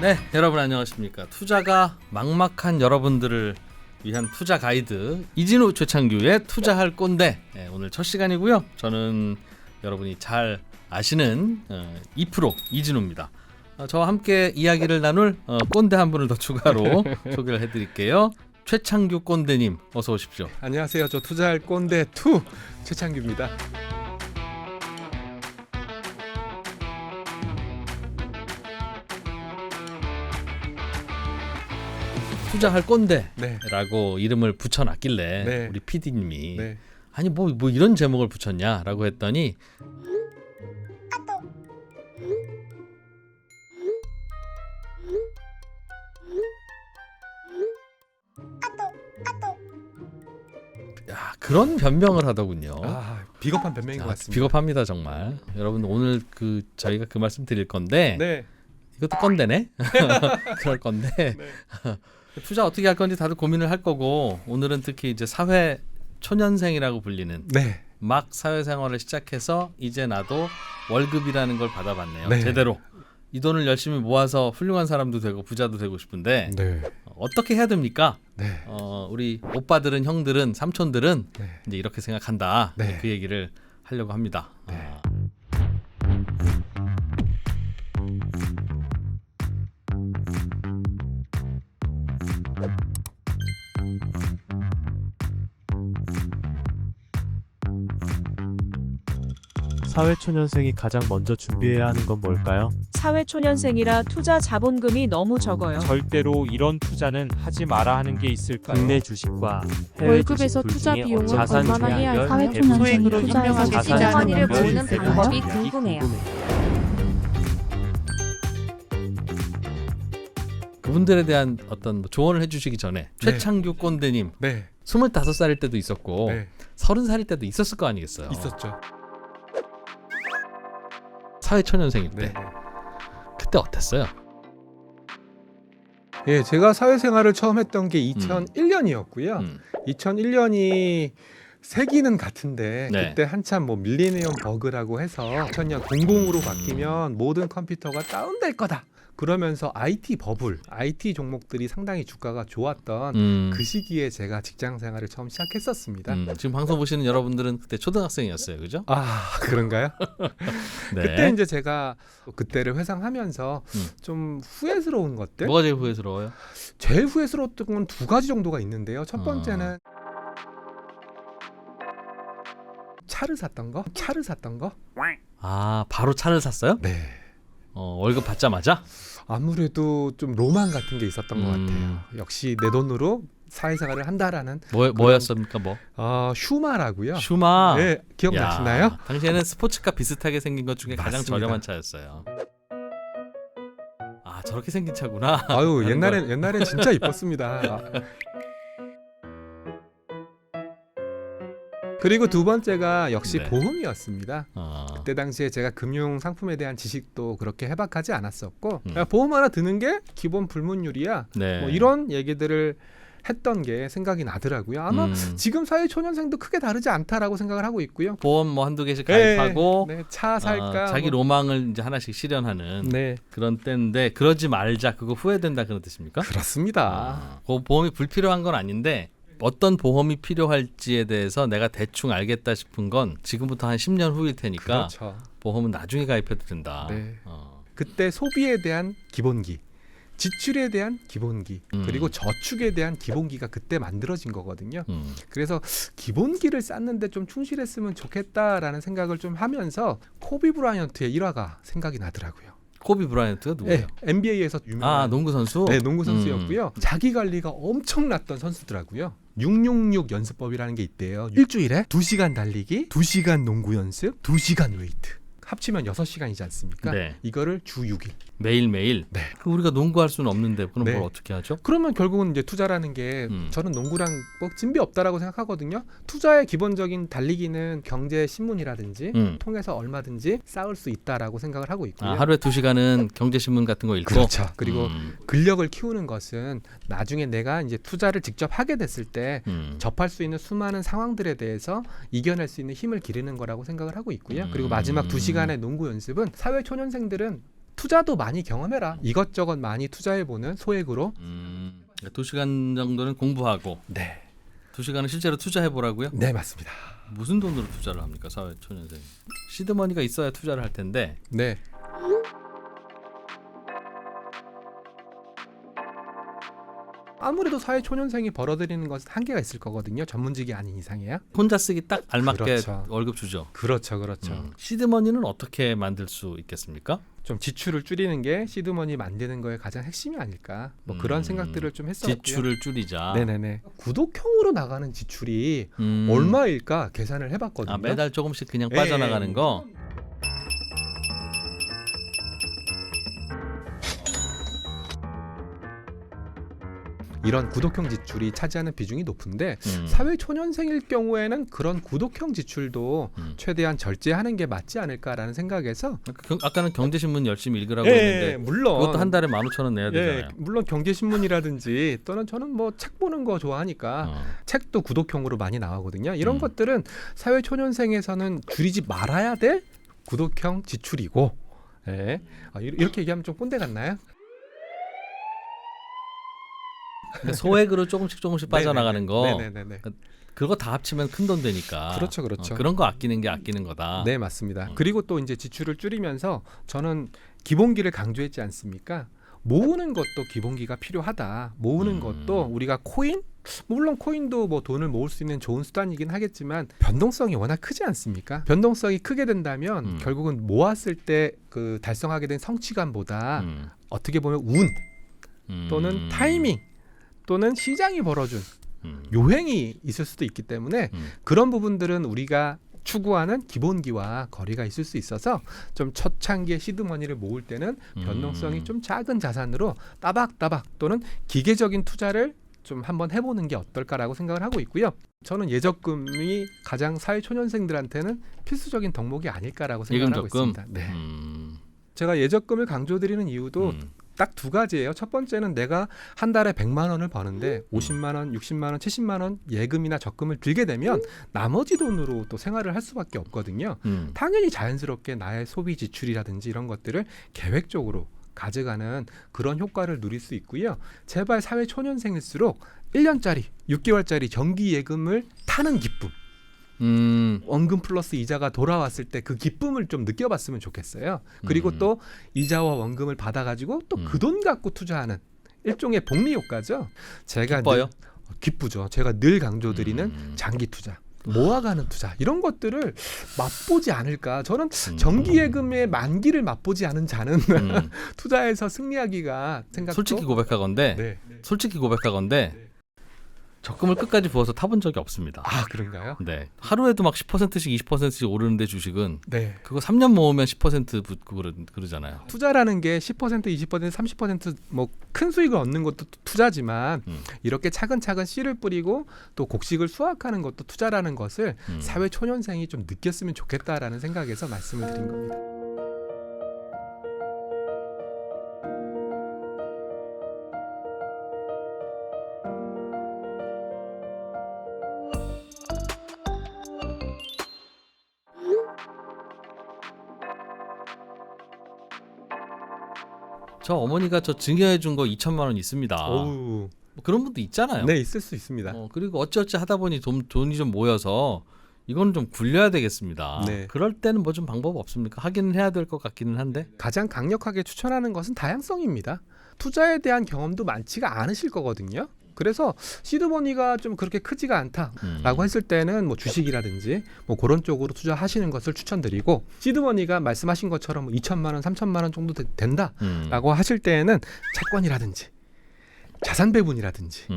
네, 여러분 안녕하십니까. 투자가 막막한 여러분들을 위한 투자 가이드 이진우 최창규의 투자할 꼰대. 네, 오늘 첫 시간이고요. 저는 여러분이 잘 아시는 2% 이진우입니다. 저와 함께 이야기를 나눌 꼰대 한 분을 더 추가로 소개를 해드릴게요. 최창규 꼰대님 어서 오십시오. 안녕하세요. 저 투자할 꼰대 2 최창규입니다. 투자할 꼰대라고 네. 이름을 붙여놨길래 네. 우리 PD님이 네. 아니 뭐 이런 제목을 붙였냐라고 했더니 야, 그런 변명을 하더군요. 비겁한 변명인 것 같습니다. 비겁합니다 정말. 여러분 오늘 저희가 그 말씀 드릴 건데 네. 이것도 꼰대네. 그럴 건데 네. 투자 어떻게 할 건지 다들 고민을 할 거고 오늘은 특히 이제 사회 초년생이라고 불리는 네. 막 사회생활을 시작해서 이제 나도 월급이라는 걸 받아봤네요. 네. 제대로 이 돈을 열심히 모아서 훌륭한 사람도 되고 부자도 되고 싶은데 네. 어떻게 해야 됩니까? 네. 우리 오빠들은 형들은 삼촌들은 네. 이제 이렇게 생각한다. 네. 그 얘기를 하려고 합니다. 네. 사회초년생이 가장 먼저 준비해야 하는 건 뭘까요? 사회초년생이라 투자 자본금이 너무 적어요. 절대로 이런 투자는 하지 마라 하는 게 있을까요? 국내 주식과 해외 월급에서 주식 둘 투자 중에 비용을 자산 얼마나 해야 중에 사회초년생이 소액으로 투자해서 현명하게 자산 시장원이를 모으는 모으는 방법이 궁금해요. 그분들에 대한 어떤 조언을 해주시기 전에 네. 최창규 꼰대님 네. 25살일 때도 있었고 네. 30살일 때도 있었을 거 아니겠어요. 있었죠. 사회초년생일 때 네. 그때 어땠어요? 예, 제가 사회생활을 처음 했던 게 2001년이었고요. 2001년이 세기는 같은데 네. 그때 한참 뭐 밀레니엄 버그라고 해서 2000년 00으로 바뀌면 모든 컴퓨터가 다운될 거다. 그러면서 IT 버블, IT 종목들이 상당히 주가가 좋았던 그 시기에 제가 직장 생활을 처음 시작했었습니다. 지금 방송 보시는 여러분들은 그때 초등학생이었어요, 그죠? 그런가요? 네. 그때 이제 제가 그때를 회상하면서 좀 후회스러운 것들. 뭐가 제일 후회스러워요? 제일 후회스러웠던 건 두 가지 정도가 있는데요. 첫 번째는 차를 샀던 거. 바로 차를 샀어요? 네. 월급 받자마자? 아무래도 좀 로망 같은 게 있었던 것 같아요. 역시 내 돈으로 사회생활을 한다라는. 뭐였습니까? 뭐? 슈마라고요. 슈마. 네, 기억나시나요? 당시에는 스포츠카 비슷하게 생긴 것 중에 가장 맞습니다. 저렴한 차였어요. 저렇게 생긴 차구나. 아유, 옛날엔 진짜 이뻤습니다. 그리고 두 번째가 역시 네. 보험이었습니다. 그때 당시에 제가 금융 상품에 대한 지식도 그렇게 해박하지 않았었고 야, 보험 하나 드는 게 기본 불문율이야. 네. 뭐 이런 얘기들을 했던 게 생각이 나더라고요. 아마 지금 사회 초년생도 크게 다르지 않다라고 생각을 하고 있고요. 보험 뭐 한두 개씩 가입하고 네, 차 살까 자기 뭐. 로망을 이제 하나씩 실현하는 네, 그런 때인데 그러지 말자 그거 후회된다 그런 뜻입니까? 그렇습니다. 보험이 불필요한 건 아닌데 어떤 보험이 필요할지에 대해서 내가 대충 알겠다 싶은 건 지금부터 한 10년 후일 테니까 그렇죠. 보험은 나중에 가입해도 된다. 네. 그때 소비에 대한 기본기, 지출에 대한 기본기, 그리고 저축에 대한 기본기가 그때 만들어진 거거든요. 그래서 기본기를 쌓는데 좀 충실했으면 좋겠다라는 생각을 좀 하면서 코비 브라이언트의 일화가 생각이 나더라고요. 코비 브라이언트가 누구예요? 네, NBA에서 유명한 농구 선수? 네, 농구 선수였고요. 자기 관리가 엄청났던 선수더라고요. 666 연습법이라는 게 있대요. 일주일에 2시간 달리기, 2시간 농구 연습, 2시간 웨이트. 합치면 6시간이지 않습니까? 네. 이거를 주 6일. 매일매일? 네. 그럼 우리가 농구할 수는 없는데 그럼 네. 뭘 어떻게 하죠? 그러면 결국은 이제 투자라는 게 저는 농구랑 뭐 진비 없다라고 생각하거든요. 투자의 기본적인 달리기는 경제 신문이라든지 통해서 얼마든지 쌓을 수 있다라고 생각을 하고 있고요. 하루에 2시간은 경제신문 같은 거 읽고? 그렇죠. 그리고 근력을 키우는 것은 나중에 내가 이제 투자를 직접 하게 됐을 때 접할 수 있는 수많은 상황들에 대해서 이겨낼 수 있는 힘을 기르는 거라고 생각을 하고 있고요. 그리고 마지막 2시간의 농구 연습은 사회 초년생들은 투자도 많이 경험해라. 이것저것 많이 투자해보는 소액으로. 2시간 정도는 공부하고 네. 2시간은 실제로 투자해보라고요? 네, 맞습니다. 무슨 돈으로 투자를 합니까? 사회초년생 시드머니가 있어야 투자를 할 텐데. 네. 아무래도 사회초년생이 벌어들이는 것은 한계가 있을 거거든요. 전문직이 아닌 이상이야. 혼자 쓰기 딱 알맞게 그렇죠. 월급 주죠. 그렇죠. 시드머니는 어떻게 만들 수 있겠습니까? 좀 지출을 줄이는 게 시드머니 만드는 거의 가장 핵심이 아닐까. 뭐 그런 생각들을 좀 했었고요. 지출을 줄이자. 네네네. 구독형으로 나가는 지출이 얼마일까 계산을 해봤거든요. 매달 조금씩 그냥 빠져나가는 거. 이런 구독형 지출이 차지하는 비중이 높은데 사회초년생일 경우에는 그런 구독형 지출도 최대한 절제하는 게 맞지 않을까라는 생각에서 아까는 경제신문 열심히 읽으라고 했는데 물론 그것도 한 달에 15,000원 내야 되잖아요. 물론 경제신문이라든지 또는 저는 뭐 책 보는 거 좋아하니까 책도 구독형으로 많이 나오거든요. 이런 것들은 사회초년생에서는 줄이지 말아야 될 구독형 지출이고 이렇게 얘기하면 좀 꼰대 같나요? 그러니까 소액으로 조금씩 빠져나가는 거. 네네네. 그거 다 합치면 큰 돈 되니까. 그렇죠. 그런 거 아끼는 게 아끼는 거다. 네, 맞습니다. 그리고 또 이제 지출을 줄이면서 저는 기본기를 강조했지 않습니까? 모으는 것도 기본기가 필요하다. 모으는 것도 우리가 코인? 물론 코인도 뭐 돈을 모을 수 있는 좋은 수단이긴 하겠지만 변동성이 워낙 크지 않습니까? 변동성이 크게 된다면 결국은 모았을 때 그 달성하게 된 성취감보다 어떻게 보면 운 또는 타이밍 또는 시장이 벌어준 요행이 있을 수도 있기 때문에 그런 부분들은 우리가 추구하는 기본기와 거리가 있을 수 있어서 좀 초창기에 시드머니를 모을 때는 변동성이 좀 작은 자산으로 따박따박 또는 기계적인 투자를 좀 한번 해보는 게 어떨까라고 생각을 하고 있고요. 저는 예적금이 가장 사회초년생들한테는 필수적인 덕목이 아닐까라고 생각을 하고 있습니다. 네. 제가 예적금을 강조드리는 이유도 딱 두 가지예요. 첫 번째는 내가 한 달에 100만 원을 버는데 50만 원, 60만 원, 70만 원 예금이나 적금을 들게 되면 나머지 돈으로 또 생활을 할 수밖에 없거든요. 당연히 자연스럽게 나의 소비 지출이라든지 이런 것들을 계획적으로 가져가는 그런 효과를 누릴 수 있고요. 제발 사회 초년생일수록 1년짜리, 6개월짜리 정기 예금을 타는 기쁨. 원금 플러스 이자가 돌아왔을 때 그 기쁨을 좀 느껴봤으면 좋겠어요. 그리고 또 이자와 원금을 받아가지고 또 그 돈 갖고 투자하는 일종의 복리 효과죠. 제가 기뻐요? 기쁘죠. 제가 늘 강조드리는 장기 투자. 모아가는 투자 이런 것들을 맛보지 않을까. 저는 정기예금의 만기를 맛보지 않은 자는 투자에서 승리하기가 생각도 솔직히 고백하건대 솔직히 고백하건대 적금을 끝까지 부어서 타본 적이 없습니다. 아, 그런가요? 네. 하루에도 막 10%씩 20%씩 오르는데 주식은 네. 그거 3년 모으면 10% 붙고 그러잖아요. 투자라는 게 10%, 20%, 30% 뭐 큰 수익을 얻는 것도 투자지만 이렇게 차근차근 씨를 뿌리고 또 곡식을 수확하는 것도 투자라는 것을 사회 초년생이 좀 느꼈으면 좋겠다라는 생각에서 말씀을 드린 겁니다. 저 어머니가 저 증여해 준 거 2천만 원 있습니다. 오우. 뭐 그런 분도 있잖아요. 네, 있을 수 있습니다. 그리고 어찌어찌 하다 보니 돈이 좀 모여서 이거는 좀 굴려야 되겠습니다. 네. 그럴 때는 뭐 좀 방법 없습니까? 하기는 해야 될 것 같기는 한데. 가장 강력하게 추천하는 것은 다양성입니다. 투자에 대한 경험도 많지가 않으실 거거든요. 그래서 시드머니가 좀 그렇게 크지가 않다라고 했을 때는 뭐 주식이라든지 뭐 그런 쪽으로 투자하시는 것을 추천드리고, 시드머니가 말씀하신 것처럼 2천만 원, 3천만 원 정도 된다라고 하실 때에는 채권이라든지 자산 배분이라든지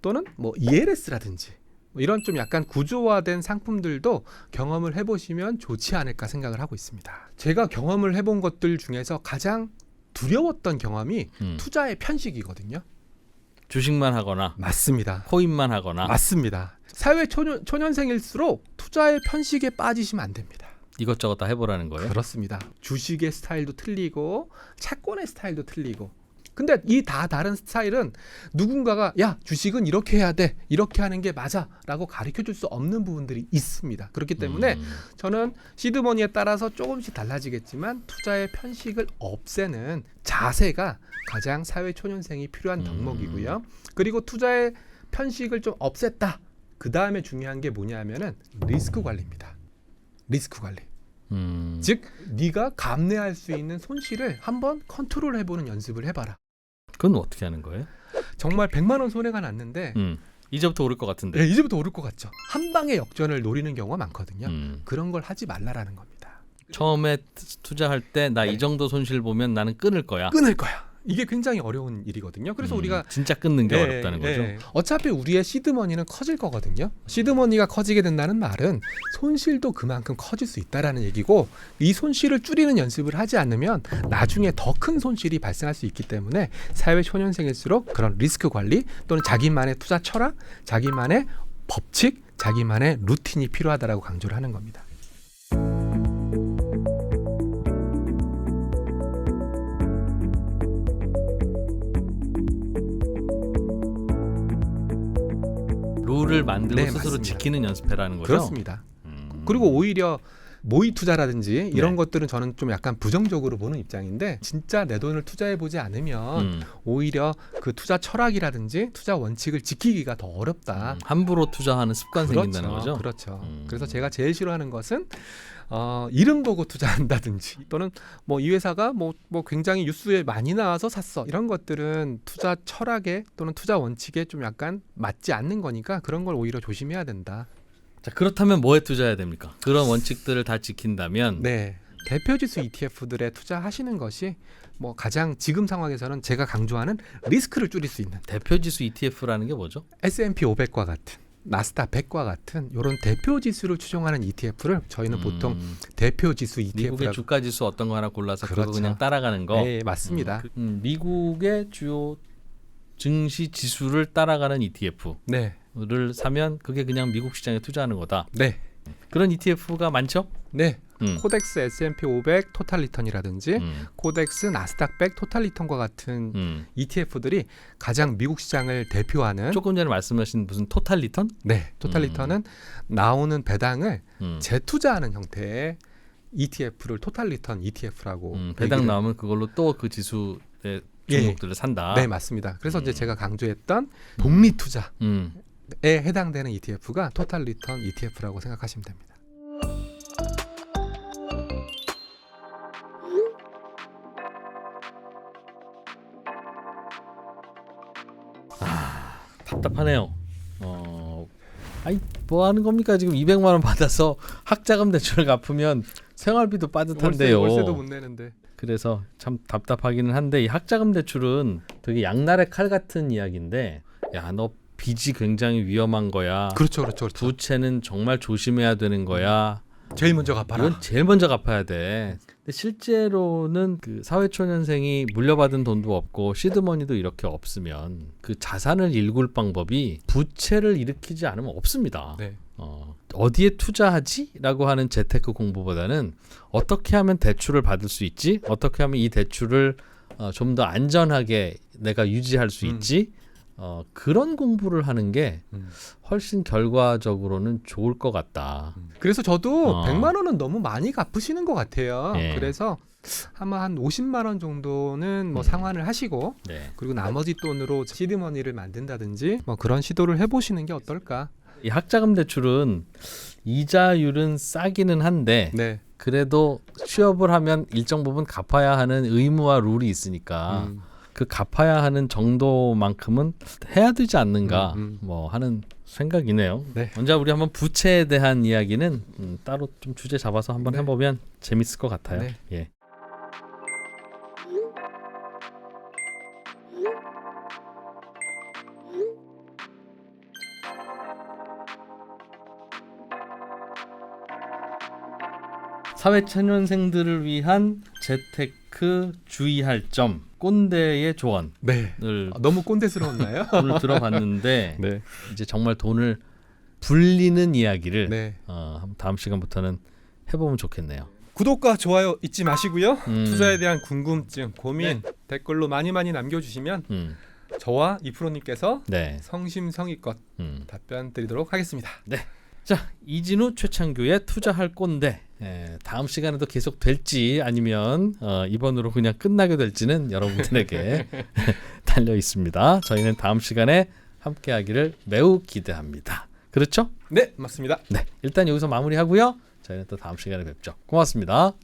또는 뭐 ELS라든지 뭐 이런 좀 약간 구조화된 상품들도 경험을 해보시면 좋지 않을까 생각을 하고 있습니다. 제가 경험을 해본 것들 중에서 가장 두려웠던 경험이 투자의 편식이거든요. 주식만 하거나 맞습니다. 코인만 하거나 맞습니다. 사회 초년생일수록 투자의 편식에 빠지시면 안 됩니다. 이것저것 다 해보라는 거예요? 그렇습니다. 주식의 스타일도 틀리고 채권의 스타일도 틀리고 근데 이 다 다른 스타일은 누군가가 야 주식은 이렇게 해야 돼 이렇게 하는 게 맞아라고 가르쳐줄 수 없는 부분들이 있습니다. 그렇기 때문에 저는 시드머니에 따라서 조금씩 달라지겠지만 투자의 편식을 없애는 자세가 가장 사회초년생이 필요한 덕목이고요. 그리고 투자의 편식을 좀 없앴다. 그 다음에 중요한 게 뭐냐면은 리스크 관리입니다. 리스크 관리. 즉 네가 감내할 수 있는 손실을 한번 컨트롤해보는 연습을 해봐라. 그건 어떻게 하는 거예요? 정말 100만 원 손해가 났는데 이제부터 오를 것 같은데. 네, 이제부터 오를 것 같죠. 한 방의 역전을 노리는 경우가 많거든요. 그런 걸 하지 말라라는 겁니다. 처음에 투자할 때 나 이 네. 정도 손실 보면 나는 끊을 거야. 끊을 거야. 이게 굉장히 어려운 일이거든요. 그래서 우리가 진짜 끊는 게 어렵다는 거죠. 어차피 우리의 시드머니는 커질 거거든요. 시드머니가 커지게 된다는 말은 손실도 그만큼 커질 수 있다라는 얘기고 이 손실을 줄이는 연습을 하지 않으면 나중에 더 큰 손실이 발생할 수 있기 때문에 사회 초년생일수록 그런 리스크 관리 또는 자기만의 투자 철학, 자기만의 법칙, 자기만의 루틴이 필요하다라고 강조를 하는 겁니다. 룰을 만들고 네, 스스로 맞습니다. 지키는 연습해라는 거죠. 그렇습니다. 그리고 오히려 모의 투자라든지 이런 네. 것들은 저는 좀 약간 부정적으로 보는 입장인데 진짜 내 돈을 투자해 보지 않으면 오히려 그 투자 철학이라든지 투자 원칙을 지키기가 더 어렵다. 함부로 투자하는 습관 생긴다는 거죠. 그렇죠. 그래서 제가 제일 싫어하는 것은 이름 보고 투자한다든지 또는 뭐 이 회사가 뭐 굉장히 뉴스에 많이 나와서 샀어 이런 것들은 투자 철학에 또는 투자 원칙에 좀 약간 맞지 않는 거니까 그런 걸 오히려 조심해야 된다. 자, 그렇다면 뭐에 투자해야 됩니까? 그런 원칙들을 다 지킨다면 네. 대표지수 ETF들에 투자하시는 것이 뭐 가장 지금 상황에서는 제가 강조하는 리스크를 줄일 수 있는 대표지수 ETF라는 게 뭐죠? S&P 500과 같은 나스닥 100과 같은 이런 대표지수를 추종하는 ETF를 저희는 보통 대표지수 미국의 ETF라고 주가지수 어떤 거 하나 골라서 그거 그렇죠. 그냥 따라가는 거. 네, 맞습니다. 미국의 주요 증시 지수를 따라가는 ETF를 네. 사면 그게 그냥 미국 시장에 투자하는 거다. 네. 그런 ETF가 많죠? 네. 음. 코덱스 S&P 500 토탈 리턴이라든지 코덱스 나스닥 100 토탈 리턴과 같은 ETF들이 가장 미국 시장을 대표하는 조금 전에 말씀하신 무슨 토탈 리턴? 네, 토탈 리턴은 나오는 배당을 음. 재투자하는 형태의 ETF를 토탈 리턴 ETF라고 배당 나오면 그걸로 또 그 지수의 종목들을 산다. 네, 맞습니다. 그래서 이제 제가 강조했던 복리 투자에 음. 해당되는 ETF가 토탈 리턴 ETF라고 생각하시면 됩니다. 답답하네요. 아니 뭐 하는 겁니까? 지금 200만 원 받아서 학자금 대출을 갚으면 생활비도 빠듯한데요. 월세도 못 내는데. 그래서 참 답답하기는 한데 이 학자금 대출은 되게 양날의 칼 같은 이야기인데 야, 너 빚이 굉장히 위험한 거야. 그렇죠, 그렇죠, 그렇죠. 부채는 정말 조심해야 되는 거야. 제일 먼저 갚아라. 이건 제일 먼저 갚아야 돼. 근데 실제로는 그 사회초년생이 물려받은 돈도 없고 시드머니도 이렇게 없으면 그 자산을 일굴 방법이 부채를 일으키지 않으면 없습니다. 네. 어디에 투자하지? 라고 하는 재테크 공부보다는 어떻게 하면 대출을 받을 수 있지? 어떻게 하면 이 대출을 좀 더 안전하게 내가 유지할 수 있지? 그런 공부를 하는 게 훨씬 결과적으로는 좋을 것 같다. 그래서 저도 100만 원은 너무 많이 갚으시는 것 같아요. 예. 그래서 아마 한 50만 원 정도는 뭐 상환을 하시고 네. 그리고 나머지 돈으로 시드머니를 만든다든지 뭐 그런 시도를 해보시는 게 어떨까? 이 학자금 대출은 이자율은 싸기는 한데 네. 그래도 취업을 하면 일정 부분 갚아야 하는 의무와 룰이 있으니까 그 갚아야 하는 정도만큼은 해야 되지 않는가 뭐 하는 생각이네요. 네. 언제 우리 한번 부채에 대한 이야기는 따로 좀 주제 잡아서 한번 네. 해보면 재밌을 것 같아요. 네. 예. 사회초년생들을 위한 재테크 주의할 점 꼰대의 조언을 네. 너무 꼰대스러웠나요? 오늘 들어봤는데 네. 이제 정말 돈을 불리는 이야기를 네. 다음 시간부터는 해보면 좋겠네요. 구독과 좋아요 잊지 마시고요. 음. 투자에 대한 궁금증, 고민 네. 댓글로 많이 남겨주시면 저와 이프로님께서 네. 성심성의껏 답변 드리도록 하겠습니다. 자, 이진우 최창규의 투자할 꼰대. 다음 시간에도 계속 될지 아니면 이번으로 그냥 끝나게 될지는 여러분들에게 달려 있습니다. 저희는 다음 시간에 함께하기를 매우 기대합니다. 그렇죠? 네, 맞습니다. 네, 일단 여기서 마무리하고요. 저희는 또 다음 시간에 뵙죠. 고맙습니다.